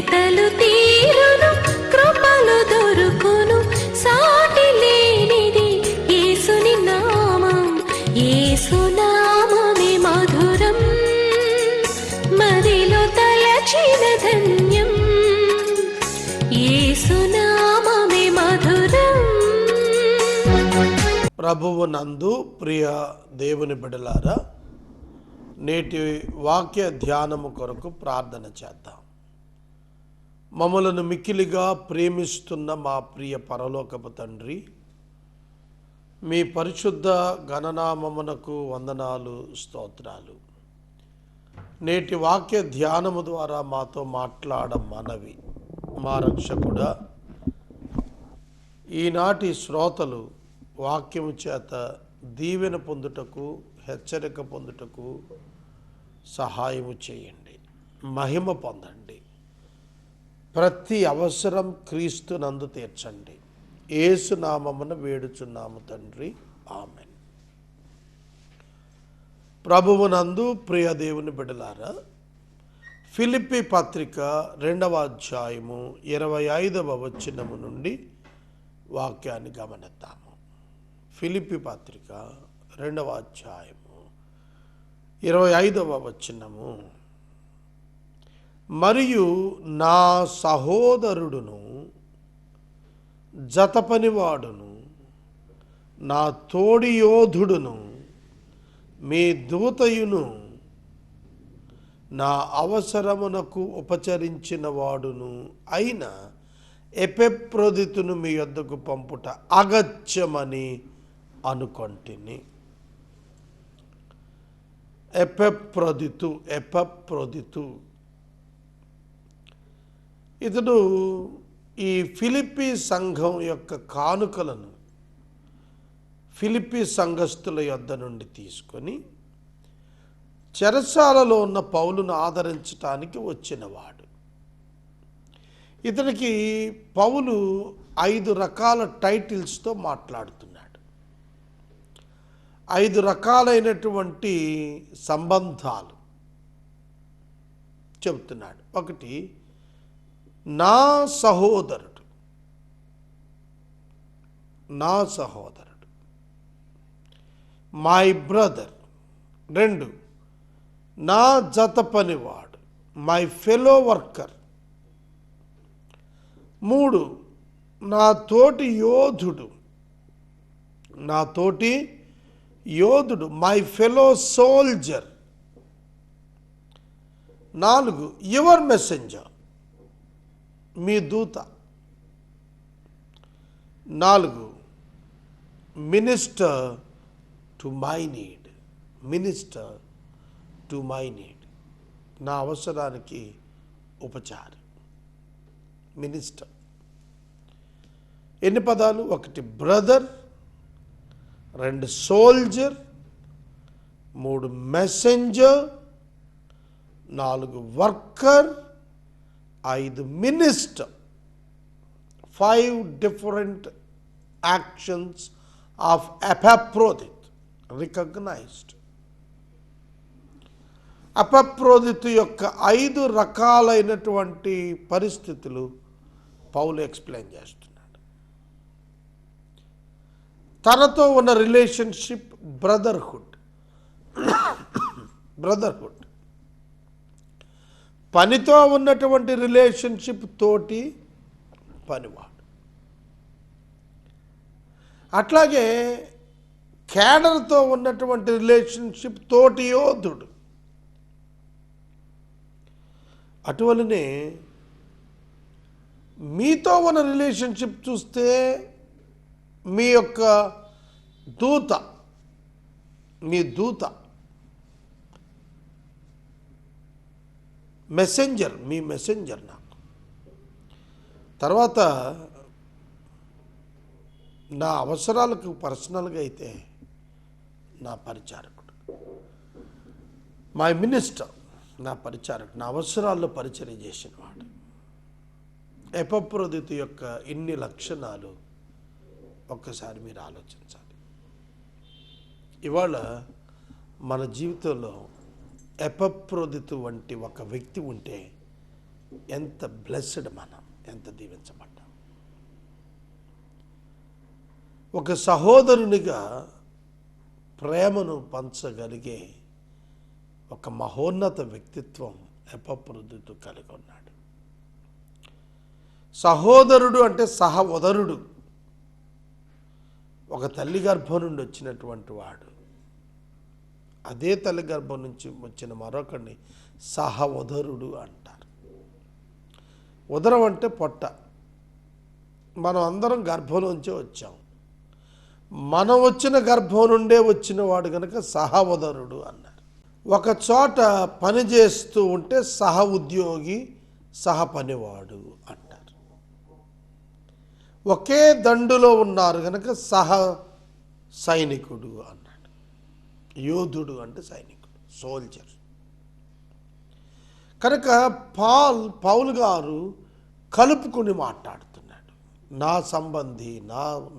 వెతలు తీరును, కృపలు దొరుకును, సాటి లేనిది యేసుని నామం. యేసునామమే మధురం, మదిలో తలచిన ధన్యం. యేసునామమే మధురం. ప్రభువు నందు ప్రియ దేవుని బిడ్డలారా, నేటి వాక్య ధ్యానము కొరకు ప్రార్థన చేద్దాం. మమ్మలను మిక్కిలిగా ప్రేమిస్తున్న మా ప్రియ పరలోకపు తండ్రి, మీ పరిశుద్ధ గణనామమునకు వందనాలు, స్తోత్రాలు. నేటి వాక్య ధ్యానము ద్వారా మాతో మాట్లాడమనవి. మా రక్షకుడా, ఈనాటి శ్రోతలు వాక్యము చేత దీవెన పొందుటకు, హెచ్చరిక పొందుటకు సహాయము చేయండి. మహిమ పొందండి. ప్రతి అవసరం క్రీస్తు నందు తీర్చండి. యేసు నామమున వేడుచున్నాము తండ్రి, ఆమెన్. ప్రభువు నందు ప్రియ దేవుని బిడ్డలారా, ఫిలిప్పీ పత్రిక 2వ అధ్యాయము 25వ వచనము నుండి వాక్యాన్ని గమనిద్దాము. ఫిలిప్పీ పత్రిక 2వ అధ్యాయము 25వ వచనము. మరియు నా సహోదరుడును, జతపనివాడును, నా తోడి యోధుడును, మీ దూతయును, నా అవసరమునకు ఉపచరించిన వాడును అయిన ఎపెఫ్రోదితును మీ యొద్దకు పంపుట అగత్యమని అనుకొంటిని. ఎపెఫ్రోదితు ఇతడు ఈ ఫిలిప్పీ సంఘం యొక్క కానుకలను ఫిలిప్పీ సంఘస్థుల యొద్ద నుండి తీసుకొని చెరసాలలో ఉన్న పౌలును ఆదరించటానికి వచ్చినవాడు. ఇతనికి పౌలు 5 రకాల టైటిల్స్తో మాట్లాడుతున్నాడు. 5 రకాలైనటువంటి సంబంధాలు చెబుతున్నాడు. ఒకటి, నా సహోదరుడు, నా సహోదరుడు, మై బ్రదర్. 2, నా జత పనివాడు, మై ఫెలో వర్కర్. 3, నా తోటి యోధుడు, నా తోటి యోధుడు, my fellow soldier. 4, your messenger, మీ దూత. 4, minister to my need, minister to my need, నా అవసరానికి ఉపచారి, మినిస్టర్. ఎన్ని పదాలు? 1 brother, 2 soldier, 3 messenger, 4 worker, 5 minister. 5 different actions of Epaphroditus recognized. Epaphroditus యొక్క 5 రకాలైనటువంటి పరిస్థితులు పౌలు ఎక్స్ప్లెయిన్ చేస్తున్నాడు. తనతో ఉన్న రిలేషన్షిప్ బ్రదర్హుడ్, బ్రదర్హుడ్. పనితో ఉన్నటువంటి రిలేషన్షిప్ తోటి పనివాడు. అట్లాగే క్యాడర్తో ఉన్నటువంటి రిలేషన్షిప్ తోటి యోధుడు. అటువలనే మీతో ఉన్న రిలేషన్షిప్ చూస్తే మీ యొక్క దూత, మీ దూత, మెసెంజర్, మీ మెసెంజర్ నాకు. తర్వాత నా అవసరాలకు పర్సనల్గా అయితే నా పరిచారకుడు, మై మినిస్టర్, నా పరిచారకుడు, నా అవసరాల్లో పరిచర్య చేసిన వాడు. ఎపఫ్రోదితు యొక్క ఇన్ని లక్షణాలు ఒక్కసారి మీరు ఆలోచించాలి. ఇవాళ మన జీవితంలో ఎపఫ్రోదితు వంటి ఒక వ్యక్తి ఉంటే ఎంత బ్లెస్డ్ మనం, ఎంత దీవించబడ్డాం. ఒక సహోదరునిగా ప్రేమను పంచగలిగే ఒక మహోన్నత వ్యక్తిత్వం ఎపఫ్రోదితు కలిగి ఉన్నాడు. సహోదరుడు అంటే సహోదరుడు, ఒక తల్లి గర్భం నుండి వచ్చినటువంటి వాడు. అదే తల్లి గర్భం నుంచి వచ్చిన మరొకరిని సహోదరుడు అంటారు. ఉదరం అంటే పొట్ట. మనం అందరం గర్భంలోంచే వచ్చాం. మనం వచ్చిన గర్భం నుండే వచ్చిన వాడు కనుక సహోదరుడు అన్నారు. ఒక చోట పని చేస్తూ ఉంటే సహ ఉద్యోగి, సహ పనివాడు అంటారు. ఒకే దండులో ఉన్నారు కనుక సహ సైనికుడు అన్నాడు. యోధుడు అంటే సైనికుడు, సోల్జర్. కనుక పౌలు గారు కలుపుకుని మాట్లాడుతున్నాడు. నా సంబంధి,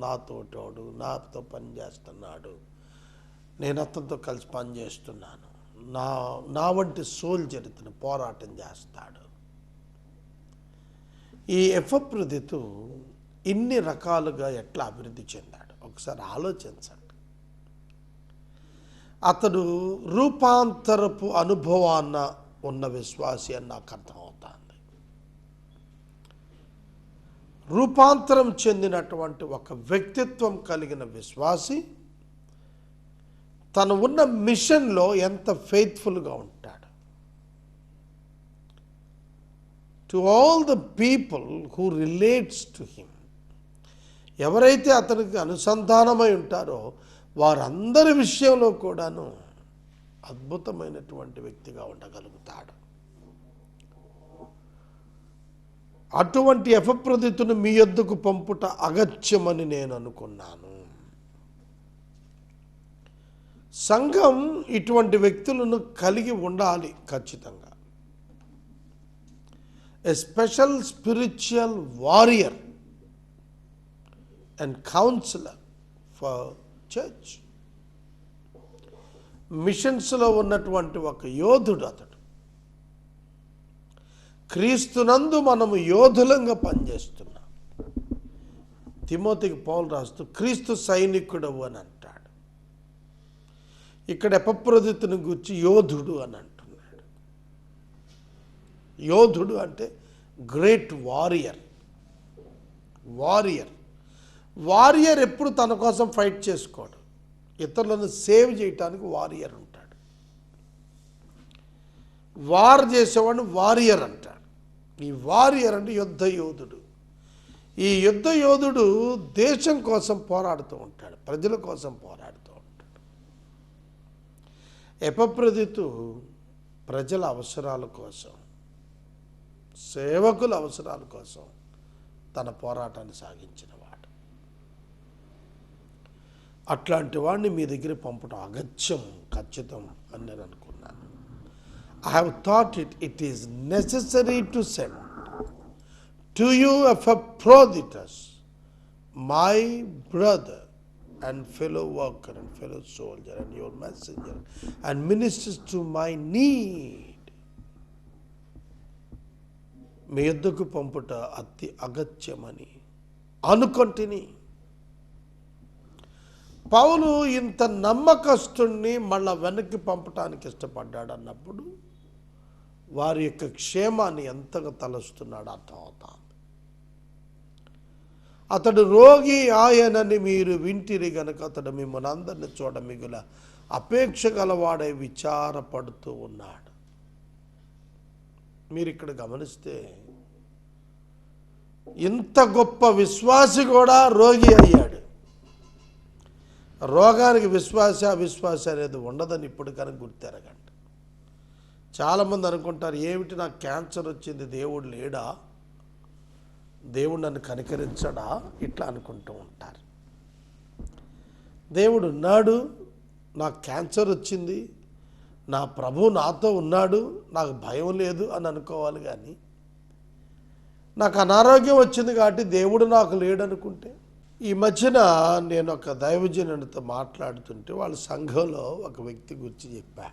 నాతోటోడు, నాతో పనిచేస్తున్నాడు, నేను అతనితో కలిసి పనిచేస్తున్నాను, నా వంటి సోల్జర్ ఇతను పోరాటం చేస్తాడు. ఈ ఎపఫ్రోదితు ఇన్ని రకాలుగా ఎట్లా అభివృద్ధి చెందాడు ఒకసారి ఆలోచించండి. అతడు రూపాంతరపు అనుభవాన్న ఉన్న విశ్వాసి అని నాకు అర్థమవుతుంది. రూపాంతరం చెందినటువంటి ఒక వ్యక్తిత్వం కలిగిన విశ్వాసి తను ఉన్న మిషన్లో ఎంత ఫెయిత్ఫుల్గా ఉంటాడు. To all the people who relates to him, ఎవరైతే అతనికి అనుసంధానమై ఉంటారో వారందరి విషయంలో కూడాను అద్భుతమైనటువంటి వ్యక్తిగా ఉండగలుగుతాడు. అటువంటి ఎపఫ్రోదితును మీ యొద్దకు పంపుట అగత్యమని నేను అనుకున్నాను. సంఘం ఇటువంటి వ్యక్తులను కలిగి ఉండాలి ఖచ్చితంగా. A special spiritual warrior and counsellor for church. మిషన్స్లో ఉన్నటువంటి ఒక యోధుడు అతడు. క్రీస్తునందు మనము యోధులంగా పనిచేస్తున్నాం. తిమోతికి పౌలు రాస్తూ క్రీస్తు సైనికుడవు అని అంటాడు. ఇక్కడ ఎపఫ్రోదితుని గురించి యోధుడు అని అంటున్నాడు. యోధుడు అంటే గ్రేట్ వారియర్. వారియర్ ఎప్పుడు తన కోసం ఫైట్ చేసుకోడు, ఇతరులను సేవ్ చేయటానికి వారియర్ ఉంటాడు. వార్ చేసేవాడిని వారియర్ అంటాడు. ఈ వారియర్ అంటే యుద్ధ యోధుడు. ఈ యుద్ధ యోధుడు దేశం కోసం పోరాడుతూ ఉంటాడు, ప్రజల కోసం పోరాడుతూ ఉంటాడు. ఎపఫ్రోదితు ప్రజల అవసరాల కోసం, సేవకుల అవసరాల కోసం తన పోరాటాన్ని సాగించినవాడు. అట్లాంటి వాడిని మీ దగ్గర పంపడం అగత్యం, ఖచ్చితం అని నేను అనుకున్నాను. I have thought it is necessary to send to you Epaphroditus, my brother and fellow worker and fellow soldier and your messenger and ministers to my need. మీ యొద్దకు పంపుట అతి అగత్యమని అనుకొంటిని. పౌలు ఇంత నమ్మకస్తుణ్ణి మళ్ళా వెనక్కి పంపటానికి ఇష్టపడ్డాడు అన్నప్పుడు వారి యొక్క క్షేమాన్ని ఎంతగా తలుస్తున్నాడు అర్థమవుతాం. అతడు రోగి ఆయనని మీరు వింటిరి గనుక అతడు మిమ్మల్ని అందరిని చూడ మిగుల అపేక్ష గలవాడై విచారపడుతూ ఉన్నాడు. మీరు ఇక్కడ గమనిస్తే ఇంత గొప్ప విశ్వాసి కూడా రోగి అయ్యాడు. రోగానికి అవిశ్వాస అనేది ఉండదని ఇప్పుడు కనుక గుర్తెరగండి. చాలామంది అనుకుంటారు, ఏమిటి నాకు క్యాన్సర్ వచ్చింది, దేవుడు లేడా, దేవుడు నన్ను కనికరించడా, ఇట్లా అనుకుంటూ ఉంటారు. దేవుడు ఉన్నాడు, నాకు క్యాన్సర్ వచ్చింది, నా ప్రభు నాతో ఉన్నాడు, నాకు భయం లేదు అని అనుకోవాలి. కానీ నాకు అనారోగ్యం వచ్చింది కాబట్టి దేవుడు నాకు లేడనుకుంటే. ఈ మధ్యన నేను ఒక దైవజనునితో మాట్లాడుతుంటే వాళ్ళ సంఘంలో ఒక వ్యక్తి గురించి చెప్పా.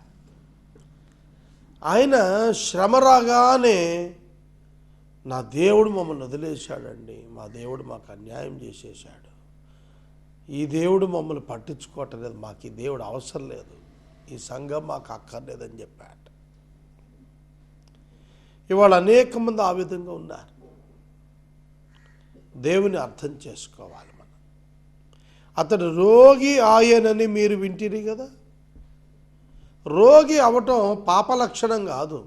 ఆయన శ్రమ రాగానే నా దేవుడు మమ్మల్ని వదిలేశాడండి, మా దేవుడు మాకు అన్యాయం చేసేసాడు, ఈ దేవుడు మమ్మల్ని పట్టించుకోవటం లేదు, మాకు ఈ దేవుడు అవసరం లేదు, ఈ సంఘం మాకు అక్కర్లేదని చెప్పాడు. ఇవాళ అనేక మంది ఆ విధంగా ఉన్నారు. దేవుని అర్థం చేసుకోవాలి మనం. అతడు రోగి ఆయనని మీరు వింటిరి కదా. రోగి అవటం పాప లక్షణం కాదు.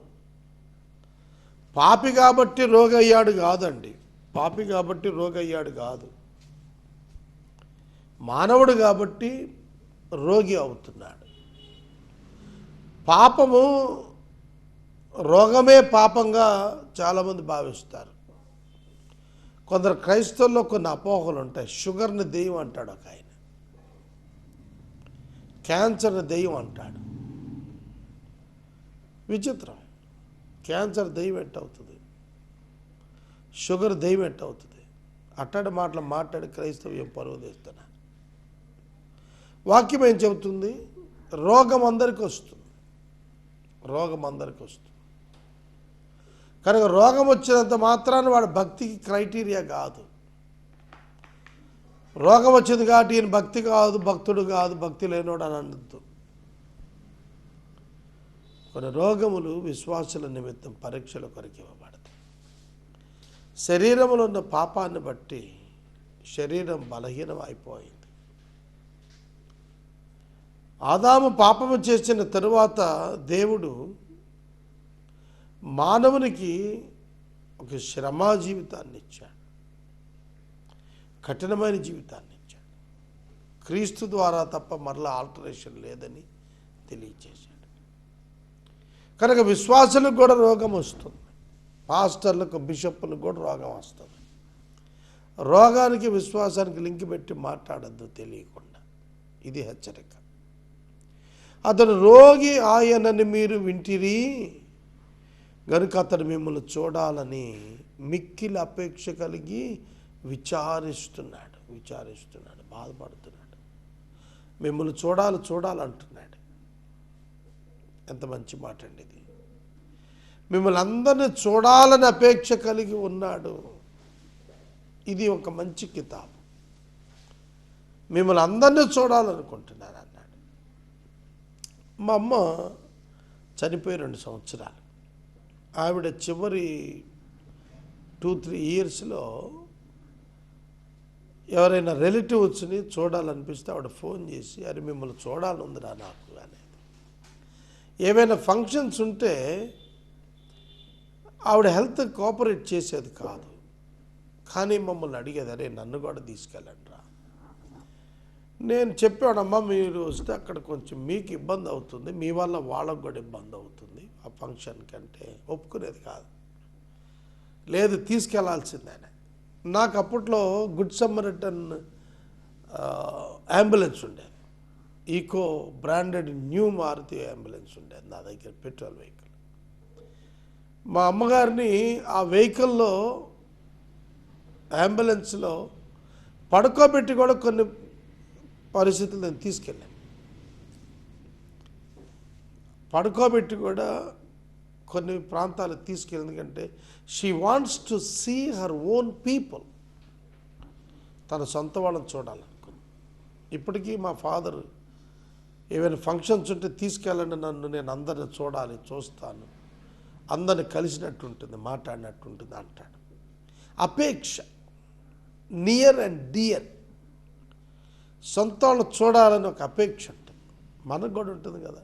పాపి కాబట్టి రోగి అయ్యాడు కాదండి. పాపి కాబట్టి రోగి అయ్యాడు కాదు. మానవుడు కాబట్టి రోగి అవుతున్నాడు. పాపము, రోగమే పాపంగా చాలామంది భావిస్తారు. కొందరు క్రైస్తవుల్లో కొన్ని అపోహలు ఉంటాయి. షుగర్ని దెయ్యం అంటాడు ఒక ఆయన, క్యాన్సర్ని దెయ్యం అంటాడు. విచిత్రం. క్యాన్సర్ దెయ్యం ఎట్టవుతుంది, షుగర్ దెయ్యం ఎట్టవుతుంది? అట్టడి మాటలు మాట్లాడి క్రైస్తవ్యం పరువు తీస్తున్నారు. వాక్యం ఏం చెబుతుంది? రోగం అందరికీ వస్తుంది, రోగం అందరికీ వస్తుంది. కనుక రోగం వచ్చినంత మాత్రాన వాడు భక్తికి క్రైటీరియా కాదు. రోగం వచ్చింది కాబట్టి ఈయన భక్తి కాదు, భక్తుడు కాదు, భక్తి లేనోడు అని అనద్దు. కొన్ని రోగములు విశ్వాసుల నిమిత్తం పరీక్షల కొరకు ఇవ్వబడతాయి. శరీరంలో ఉన్న పాపాన్ని బట్టి శరీరం బలహీనం అయిపోయింది. ఆదాము పాపము చేసిన తరువాత దేవుడు మానవునికి ఒక శ్రమ జీవితాన్ని ఇచ్చాడు, కఠినమైన జీవితాన్ని ఇచ్చాడు. క్రీస్తు ద్వారా తప్ప మరలా ఆల్టరేషన్ లేదని తెలియచేశాడు. కనుక విశ్వాసులకు కూడా రోగం వస్తుంది, పాస్టర్లకు, బిషప్లకు కూడా రోగం వస్తుంది. రోగానికి విశ్వాసానికి లింక్ పెట్టి మాట్లాడద్దు తెలియకుండా. ఇది హెచ్చరిక. అతడు రోగి ఆయనని మీరు వింటిరి గనుక అతడు మిమ్మల్ని చూడాలని మిక్కిలి అపేక్ష కలిగి విచారిస్తున్నాడు, బాధపడుతున్నాడు. మిమ్మల్ని చూడాలంటున్నాడు. ఎంత మంచి మాట అండి ఇది. మిమ్మల్ని అందరినీ చూడాలని అపేక్ష కలిగి ఉన్నాడు. ఇది ఒక మంచి కితాబు. మిమ్మల్ని అందరినీ చూడాలనుకుంటున్నాను అన్నాడు. మా అమ్మ చనిపోయి 2 సంవత్సరాలు. ఆవిడ చివరి 2-3 ఇయర్స్లో ఎవరైనా రిలేటివ్స్ని చూడాలనిపిస్తే ఆవిడ ఫోన్ చేసి, అరే మిమ్మల్ని చూడాలనుందిరా నాకు అనేది. ఏవైనా ఫంక్షన్స్ ఉంటే ఆవిడ హెల్త్ కోఆపరేట్ చేసేది కాదు, కానీ మమ్మల్ని అడిగేది, అరే నన్ను కూడా తీసుకెళ్ళండి రా. నేను చెప్పాడమ్మా, మీరు వస్తే అక్కడ కొంచెం మీకు ఇబ్బంది అవుతుంది, మీ వల్ల వాళ్ళకు కూడా ఇబ్బంది అవుతుంది, ఆ ఫంక్షన్ కంటే ఒప్పుకునేది కాదు. లేదు తీసుకెళ్లాల్సిందే. నాకు అప్పట్లో గుడ్ సమ్మరిటన్ అంబులెన్స్ ఉండేది, Eeco branded new Maruti ambulance ఉండేది నా దగ్గర, పెట్రోల్ వెహికల్. మా అమ్మగారిని ఆ వెహికల్లో, అంబులెన్స్లో పడుకోబెట్టి కూడా కొన్ని పరిస్థితులు నేను తీసుకెళ్ళాను. పడుకోబెట్టి కూడా కొన్ని ప్రాంతాలకు తీసుకెళ్ళి, ఎందుకంటే she wants to see her own people, తన సొంత వాళ్ళని చూడాలనుకుంది. ఇప్పటికీ మా ఫాదర్ ఏమైనా ఫంక్షన్స్ ఉంటే తీసుకెళ్ళండి నన్ను, నేను అందరిని చూడాలి, చూస్తాను, అందరిని కలిసినట్టు ఉంటుంది, మాట్లాడినట్టు ఉంటుంది అంటాడు. అపేక్ష, నియర్ అండ్ డియర్, సొంత వాళ్ళు చూడాలని ఒక అపేక్ష ఉంటుంది. మనకు కూడా ఉంటుంది కదా.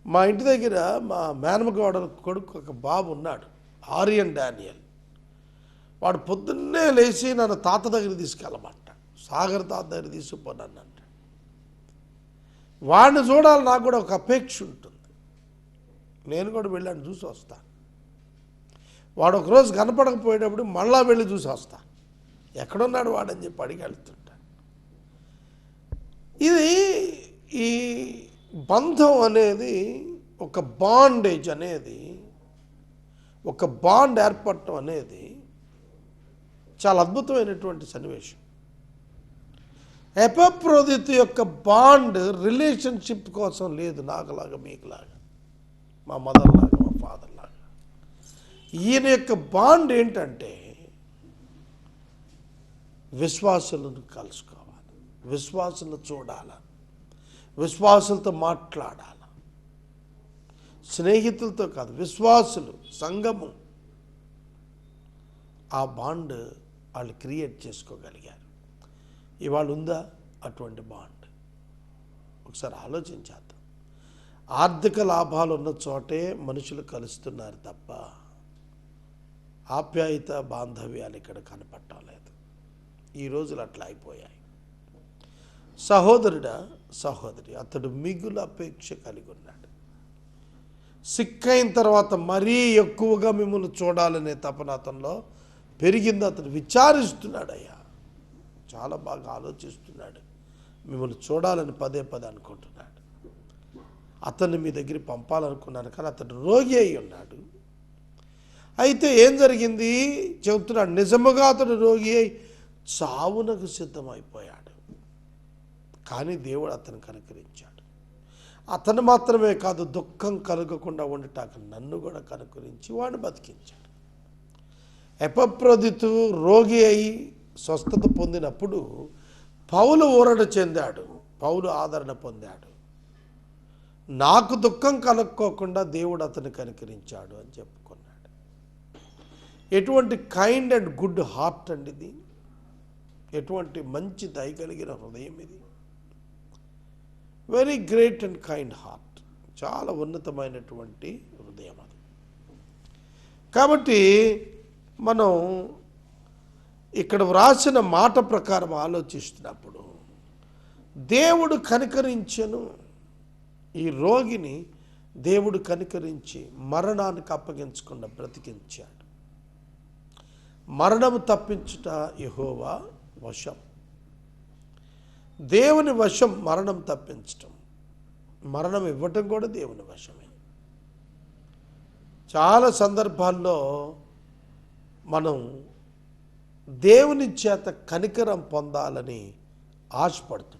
మా ఇంటి దగ్గర మా మేనమగవాడ కొడుకు ఒక బాబు ఉన్నాడు, ఆర్యన్ డానియల్. వాడు పొద్దున్నే లేచి నన్ను తాత దగ్గర తీసుకెళ్ళమంటాడు, సాగర్ తాత దగ్గర తీసుకుపోనన్ను అంటాడు. వాడిని చూడాలి, నాకు కూడా ఒక అపేక్ష ఉంటుంది. నేను కూడా వెళ్ళాను, చూసి వస్తాను. వాడు ఒకరోజు కనపడకపోయేటప్పుడు మళ్ళా వెళ్ళి చూసి వస్తాను, ఎక్కడున్నాడు వాడని చెప్పి అడిగి వెళ్తుంటాను. ఇది ఈ బంధం అనేది, ఒక బాండేజ్ అనేది, ఒక బాండ్ ఏర్పడటం అనేది చాలా అద్భుతమైనటువంటి సన్నివేశం. ఎపఫ్రోదితు యొక్క బాండ్ రిలేషన్షిప్ కోసం లేదు, నాకులాగా మీకులాగా, మా మదర్ లాగా, మా ఫాదర్ లాగా. ఈయన యొక్క బాండ్ ఏంటంటే విశ్వాసులను కలుసుకోవాలి, విశ్వాసులను చూడాలి, విశ్వాసులతో మాట్లాడాలి. స్నేహితులతో కాదు, విశ్వాసులు, సంఘము. ఆ బాండ్ వాళ్ళు క్రియేట్ చేసుకోగలిగారు. ఇవాళ ఉందా అటువంటి బాండ్? ఒకసారి ఆలోచించేద్దాం. ఆర్థిక లాభాలు ఉన్న చోటే మనుషులు కలుస్తున్నారు తప్ప ఆప్యాయత, బాంధవ్యాలు ఇక్కడ కనపడటం లేదు. ఈ రోజులు అట్లా అయిపోయాయి. సహోదరుడా, సహోదరి, అతడు మిగులు అపేక్ష కలిగి ఉన్నాడు. సిక్కైన తర్వాత మరీ ఎక్కువగా మిమ్మల్ని చూడాలనే తపన అతనిలో పెరిగింది. అతను విచారిస్తున్నాడు. అయ్యా, చాలా బాగా ఆలోచిస్తున్నాడు. మిమ్మల్ని చూడాలని పదే పదే అనుకుంటున్నాడు. అతన్ని మీ దగ్గరికి పంపాలనుకున్నాను, కానీ అతడు రోగి అయి ఉన్నాడు. అయితే ఏం జరిగింది చెబుతున్నాడు. నిజముగా అతడు రోగి అయి చావునకు సిద్ధమైపోయాడు. కానీ దేవుడు అతను కనుకరించాడు. అతను మాత్రమే కాదు, దుఃఖం కలగకుండా ఉండటానికి నన్ను కూడా కనుకరించి వాడిని బతికించాడు. ఎపఫ్రోదితు రోగి అయి స్వస్థత పొందినప్పుడు పౌలు ఊరట చెందాడు, పౌలు ఆదరణ పొందాడు. నాకు దుఃఖం కలుక్కోకుండా దేవుడు అతను కనికరించాడు అని చెప్పుకున్నాడు. ఎటువంటి కైండ్ అండ్ గుడ్ హార్ట్ అండి ఇది! ఎటువంటి మంచి దయ కలిగిన హృదయం ఇది! Very great and kind heart. చాలా ఉన్నతమైనటువంటి హృదయం అది. కాబట్టి మనం ఇక్కడ వ్రాసిన మాట ప్రకారం ఆలోచిస్తున్నప్పుడు దేవుడు కనికరించెను. ఈ రోగిని దేవుడు కనికరించి మరణానికి అప్పగించకుండా బ్రతికించాడు. మరణము తప్పించుట యెహోవా వశం. దేవుని వశం మరణం తప్పించటం, మరణం ఇవ్వటం కూడా దేవుని వశమే. చాలా సందర్భాల్లో మనం దేవుని చేత కనికరం పొందాలని ఆశపడుతుంటాం.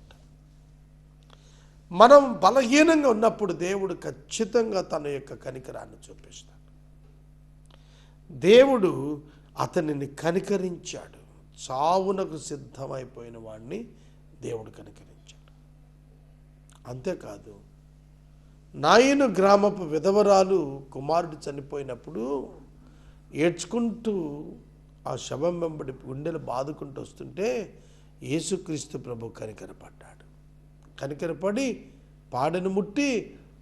మనం బలహీనంగా ఉన్నప్పుడు దేవుడు ఖచ్చితంగా తన యొక్క కనికరాన్ని చూపిస్తాడు. దేవుడు అతనిని కనికరించాడు. చావునకు సిద్ధమైపోయిన వాడిని దేవుడు కనికరించాడు. అంతేకాదు, నాయను గ్రామపు విధవరాలు కుమారుడు చనిపోయినప్పుడు ఏడ్చుకుంటూ ఆ శవం వెంబడి గుండెలు బాదుకుంటూ వస్తుంటే యేసుక్రీస్తు ప్రభు కనికరపడ్డాడు. కనికరపడి పాడెను ముట్టి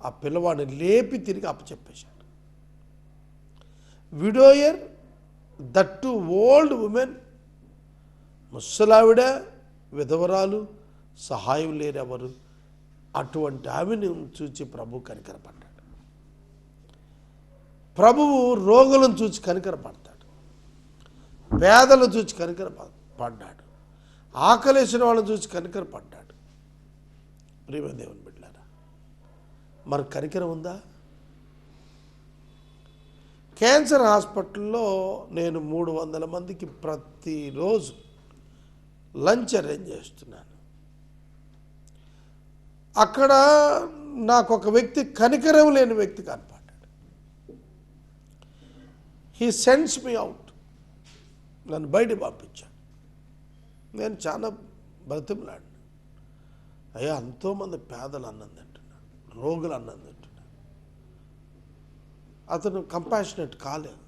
ఆ పిల్లవాడిని లేపి తిరిగి అప్పచెప్పేశాడు. విడోయర్, దట్టు ఓల్డ్ ఉమెన్, ముసలావిడ, విధవరాలు, సహాయం లేరెవరు. అటువంటి ఆమెను చూచి ప్రభు కనికరపడ్డాడు. ప్రభువు రోగులను చూచి కనికరపడతాడు, పేదలను చూచి కనికరపడ్డాడు, ఆకలేసిన వాళ్ళని చూసి కనికరపడ్డాడు. ప్రియమైన దేవుని బిడ్డలారా, మరి కనికరం ఉందా? క్యాన్సర్ హాస్పిటల్లో నేను 300 మందికి ప్రతిరోజు లంచ్ అరేంజ్ చేస్తున్నాను. అక్కడ నాకు ఒక వ్యక్తి, కనికరం లేని వ్యక్తి కనపడ్డాడు. He sends me out. నన్ను బయటికి పంపించాడు. నేను చాలా బ్రతిమలాడిన. అయ్యా, ఎంతోమంది పేదలు అన్నం తింటున్నారు, రోగులు అన్నం తింటున్నారు. అతను కంపాషనేట్ కాలేదు.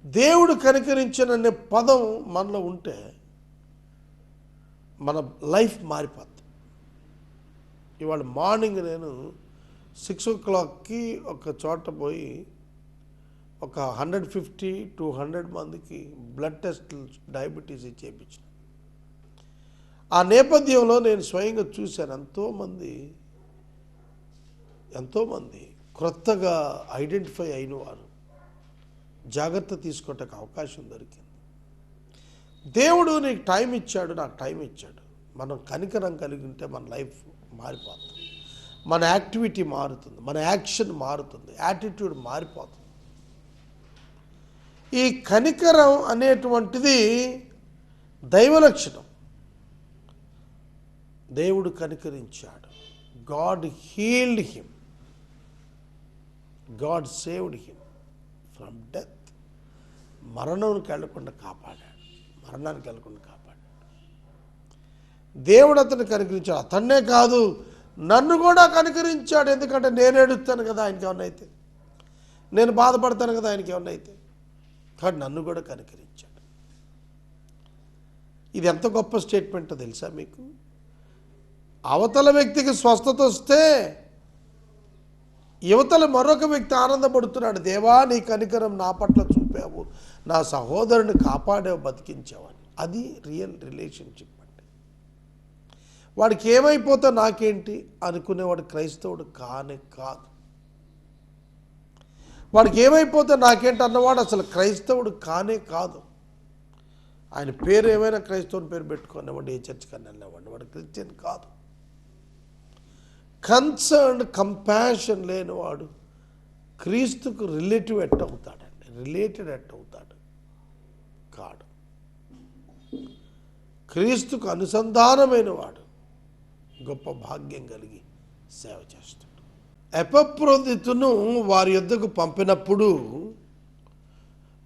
దేవుడు కనికరించననే పదం మనలో ఉంటే మన లైఫ్ మారిపోద్ది. ఇవాళ మార్నింగ్ నేను 6 o'clockకి ఒక చోట పోయి ఒక 150-200 మందికి బ్లడ్ టెస్టులు, డయాబెటీస్ చేయించిన. ఆ నేపథ్యంలో నేను స్వయంగా చూశాను. ఎంతోమంది క్రొత్తగా ఐడెంటిఫై అయిన వారు జాగ్రత్త తీసుకోవటానికి అవకాశం దొరికింది. దేవుడు నీకు టైం ఇచ్చాడు, నాకు టైం ఇచ్చాడు. మనం కనికరం కలిగి ఉంటే మన లైఫ్ మారిపోతుంది, మన యాక్టివిటీ మారుతుంది, మన యాక్షన్ మారుతుంది, యాటిట్యూడ్ మారిపోతుంది. ఈ కనికరం అనేటువంటిది దైవ లక్షణం. దేవుడు కనికరించాడు. God healed him, God saved him. From death, మరణానికి వెళ్లకుండా కాపాడాడు, మరణానికి వెళ్లకుండా కాపాడాడు. దేవుడు అతన్ని కనికరించాడు. అతన్నే కాదు, నన్ను కూడా కనికరించాడు. ఎందుకంటే నేను ఏడుస్తాను కదా ఆయనకి ఏమన్నా అయితే, నేను బాధపడతాను కదా ఆయనకి ఏమన్నా అయితే, కానీ నన్ను కూడా కనికరించాడు. ఇది ఎంత గొప్ప స్టేట్మెంటో తెలుసా మీకు? అవతల వ్యక్తికి స్వస్థత వస్తే యువతల మరొక వ్యక్తి ఆనందపడుతున్నాడు, దేవా నీ కనికరం నా పట్ల చూపావు, నా సహోదరుని కాపాడావు, బతికించావని. అది రియల్ రిలేషన్షిప్ అండి. వాడికి ఏమైపోతే నాకేంటి అనుకునేవాడు క్రైస్తవుడు కానే కాదు. వాడికి ఏమైపోతే నాకేంటి అన్నవాడు అసలు క్రైస్తవుడు కానే కాదు. ఆయన పేరు ఏమైనా క్రైస్తవుని పేరు పెట్టుకునేవాడు, ఏ చర్చ్ కన్నా వెళ్ళేవాడు, వాడు క్రిస్టియన్ కాదు. కన్సర్న్, కంపాషన్ లేనివాడు క్రీస్తుకు రిలేటివ్ అవుతాడండి, రిలేటెడ్ అవుతాడు కాడు. క్రీస్తుకు అనుసంధానమైన వాడు గొప్ప భాగ్యం కలిగి సేవ చేస్తాడు. ఎపఫ్రోదితును వారి యొద్దకు పంపినప్పుడు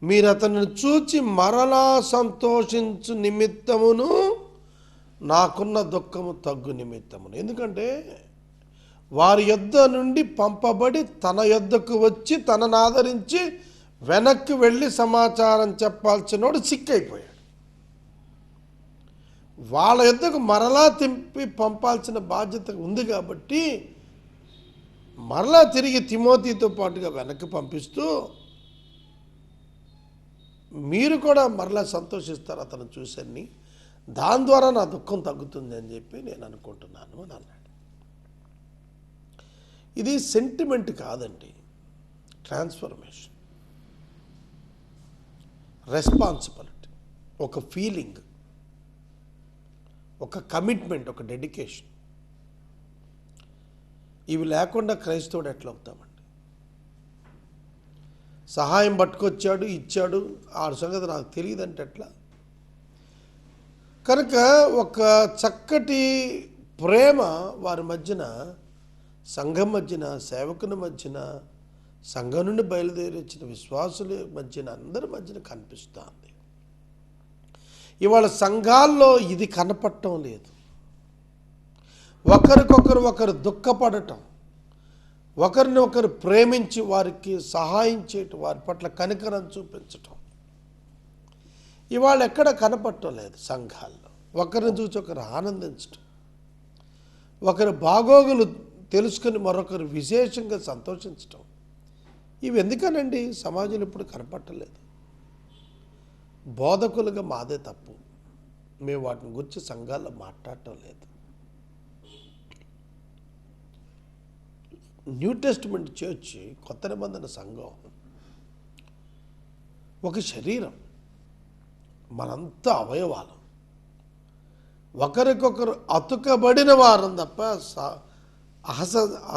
మీరు అతనిని చూచి మరలా సంతోషించు నిమిత్తమును నాకున్న దుఃఖము తగ్గు నిమిత్తమును. ఎందుకంటే వారి యొద్ద నుండి పంపబడి తన యొద్దకు వచ్చి తనను ఆదరించి వెనక్కి వెళ్ళి సమాచారం చెప్పాల్సినోడు సిక్కైపోయాడు. వాళ్ళ యొద్దకు మరలా తింపి పంపాల్సిన బాధ్యత ఉంది కాబట్టి మరలా తిరిగి తిమోతితో పాటుగా వెనక్కి పంపిస్తూ మీరు కూడా మరలా సంతోషిస్తారు అతను చూసని, దాని ద్వారా నా దుఃఖం తగ్గుతుంది అని చెప్పి నేను అనుకుంటున్నాను అని అన్నాడు. ఇది సెంటిమెంట్ కాదండి, ట్రాన్స్ఫర్మేషన్, రెస్పాన్సిబిలిటీ, ఒక ఫీలింగ్, ఒక కమిట్మెంట్, ఒక డెడికేషన్. ఇవి లేకుండా క్రైస్తవుడు ఎట్లా అవుతామండి? సహాయం పట్టుకొచ్చాడు, ఇచ్చాడు, ఆ సంగతి నాకు తెలియదంటే ఎట్లా? కనుక ఒక చక్కటి ప్రేమ వారి మధ్యన, సంఘం మధ్యన, సేవకుని మధ్యన, సంఘం నుండి బయలుదేరి వచ్చిన విశ్వాసుల మధ్యన, అందరి మధ్యన కనిపిస్తుంది. ఇవాళ సంఘాల్లో ఇది కనపడటం లేదు. ఒకరు దుఃఖపడటం, ఒకరిని ఒకరు ప్రేమించి వారికి సహాయం చేయటం, వారి పట్ల కనికరం చూపించటం ఇవాళ ఎక్కడ కనపడటం లేదు సంఘాల్లో. ఒకరిని చూసి ఒకరు ఆనందించటం, ఒకరి బాగోగులు తెలుసుకుని మరొకరు విశేషంగా సంతోషించటం, ఇవి ఎందుకనండి సమాజంలో ఇప్పుడు కనపడలేదు? బోధకులుగా మాదే తప్పు, మేము వాటిని గురించి సంఘాల్లో మాట్లాడటం లేదు. న్యూ టెస్టిమెంట్ చర్చి, కొత్త నిబంధన సంఘం ఒక శరీరం, మనంతా అవయవాలు, ఒకరికొకరు అతుకబడిన వారం తప్ప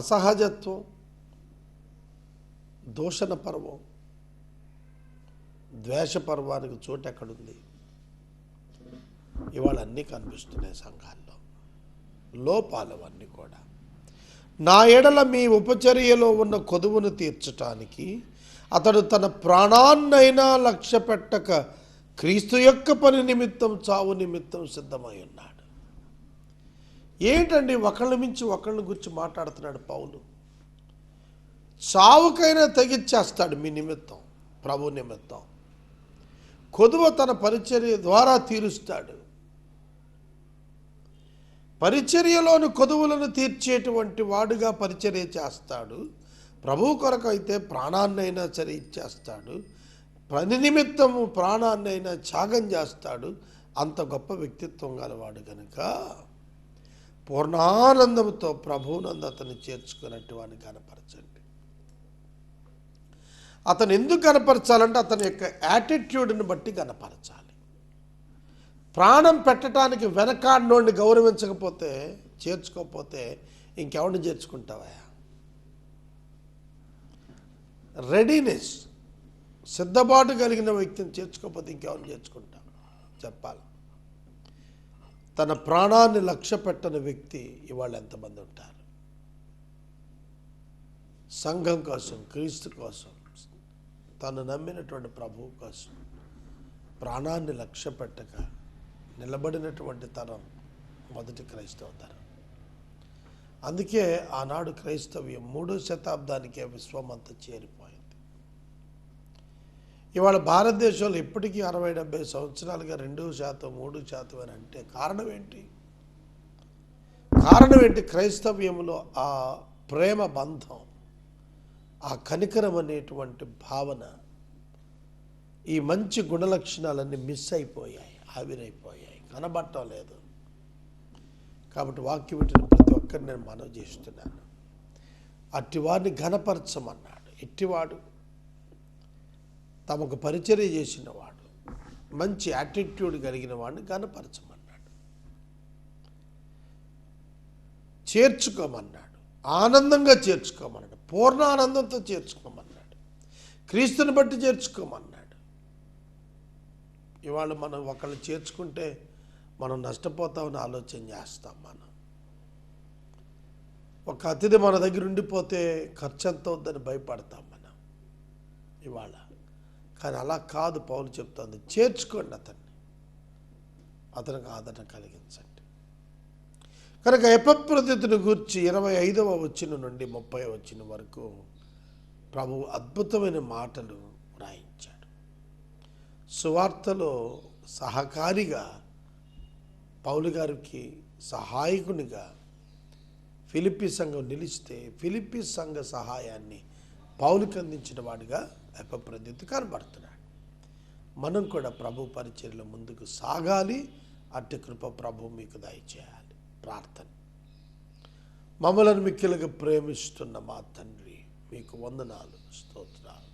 అసహజత్వం, దూషణ పర్వం, ద్వేష పర్వానికి చోటు ఎక్కడుంది? ఇవాళ అన్నీ కనిపిస్తున్నాయి సంఘాల్లో, లోపాలు అవన్నీ కూడా. నా ఎడల మీ ఉపచర్యలో ఉన్న కొదువును తీర్చటానికి అతడు తన ప్రాణాన్నైనా లక్ష్య పెట్టక క్రీస్తు యొక్క పని నిమిత్తం, చావు నిమిత్తం సిద్ధమై ఉన్నాడు. ఏంటండి ఒకళ్ళ మించి ఒకళ్ళ గురించి మాట్లాడుతున్నాడు పౌలు? చావుకైనా తెగిచ్చేస్తాడు మీ నిమిత్తం, ప్రభు నిమిత్తం. కొదువ తన పరిచర్య ద్వారా తీరుస్తాడు. పరిచర్యలోని కొదువులను తీర్చేటువంటి వాడుగా పరిచర్య చేస్తాడు. ప్రభు కొరకు అయితే ప్రాణాన్నైనా సరే ఇచ్చేస్తాడు, పని నిమిత్తము ప్రాణాన్నైనా త్యాగం చేస్తాడు. అంత గొప్ప వ్యక్తిత్వం గలవాడు కనుక పూర్ణానందంతో ప్రభువునందు అతన్ని చేర్చుకున్నట్టు వాడిని కనపరచండి. అతను ఎందుకు కనపరచాలంటే అతని యొక్క యాటిట్యూడ్ని బట్టి కనపరచాలి. ప్రాణం పెట్టడానికి వెనకాడినోడిని గౌరవించకపోతే, చేర్చుకోకపోతే ఇంకెవరిని చేర్చుకుంటావా? రెడీనెస్, సిద్ధపాటు కలిగిన వ్యక్తిని చేర్చుకోకపోతే ఇంకెవరిని చేర్చుకుంటావు? చెప్పాలి. తన ప్రాణాన్ని లక్ష్య పెట్టని వ్యక్తి ఇవాళ ఎంతమంది ఉంటారు? సంఘం కోసం, క్రీస్తు కోసం తను నమ్మినటువంటి ప్రభువు కోసం ప్రాణాన్ని లక్ష్య పెట్టక నిలబడినటువంటి తరం మొదటి క్రైస్తవ తరం. అందుకే ఆనాడు క్రైస్తవ్యం 3వ శతాబ్దానికే విశ్వమంతా చేరిపోయింది. ఇవాళ భారతదేశంలో ఇప్పటికీ 60-70 సంవత్సరాలుగా 2%, 3% అని అంటే కారణం ఏంటి? క్రైస్తవ్యంలో ఆ ప్రేమ బంధం, ఆ కనికరం అనేటువంటి భావన, ఈ మంచి గుణలక్షణాలన్నీ మిస్ అయిపోయాయి, ఆవిరైపోయాయి, కనబడటం లేదు. కాబట్టి వాక్యం వింటున్న ప్రతి ఒక్కరిని నేను మనవి చేస్తున్నాను, అట్టివాడిని ఘనపరచమన్నాడు. ఎట్టివాడు? తమకు పరిచర్య చేసిన వాడు, మంచి యాటిట్యూడ్ కలిగిన వాడిని ఘనపరచమన్నాడు, చేర్చుకోమన్నాడు, ఆనందంగా చేర్చుకోమన్నాడు, పూర్ణ ఆనందంతో చేర్చుకోమన్నాడు, క్రీస్తుని బట్టి చేర్చుకోమన్నాడు. ఇవాళ మనం ఒకళ్ళు చేర్చుకుంటే మనం నష్టపోతామని ఆలోచన చేస్తాం. మనం ఒక అతిథి మన దగ్గర ఉండిపోతే ఖర్చు ఎంత అవుద్దని భయపడతాం మనం ఇవాళ. కానీ అలా కాదు, పౌలు చెప్తుంది, చేర్చుకోండి అతనికి ఆదరణ కలిగించండి. కనుక ఎపఫ్రొదితుని గూర్చి 25వ వచనం నుండి 30వ వచనం వరకు ప్రభువు అద్భుతమైన మాటలు వ్రాయించాడు. సువార్తలో సహకారిగా, పౌలు గారికి సహాయకునిగా ఫిలిప్పీ సంఘం నిలిస్తే ఫిలిప్పీ సంఘ సహాయాన్ని పౌలుకి అందించిన వాడిగా ఎపఫ్రొదితు కనబడుతున్నాడు. మనం కూడా ప్రభు పరిచర్యలో ముందుకు సాగాలి. అట్టి కృప ప్రభు మీకు దయచేయాలి. ప్రార్థన. మమ్మలను మిక్కిలుగా ప్రేమిస్తున్న మా తండ్రి, మీకు వందనాలు, స్తోత్రాలు.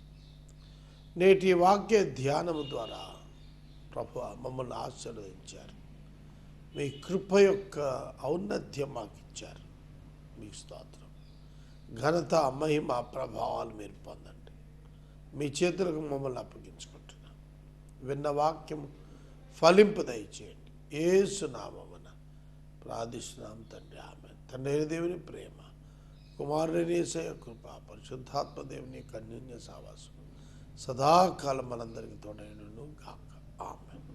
నేటి వాక్య ధ్యానము ద్వారా ప్రభు మమ్మల్ని ఆశీర్వదించారు. మీ కృప యొక్క ఔన్నత్యం మాకు ఇచ్చారు. మీకు స్తోత్రం. ఘనత, మహిమ, ప్రభావాలు మీరు పొందండి. మీ చేతులకు మమ్మల్ని అప్పగించుకుంటున్నాం. విన్న వాక్యం ఫలింపు దయచేయండి. యేసు నామమున ప్రార్థిస్తున్నాం తండ్రి, ఆమేన్. తండ్రి దేవుని ప్రేమ, కుమారుని యేసయ్య కృప, పరిశుద్ధాత్మ దేవుని యొక్క అన్యోన్య సహవాసం సదాకాలం మనందరికీ తోడైనను గాక. ఆమేన్.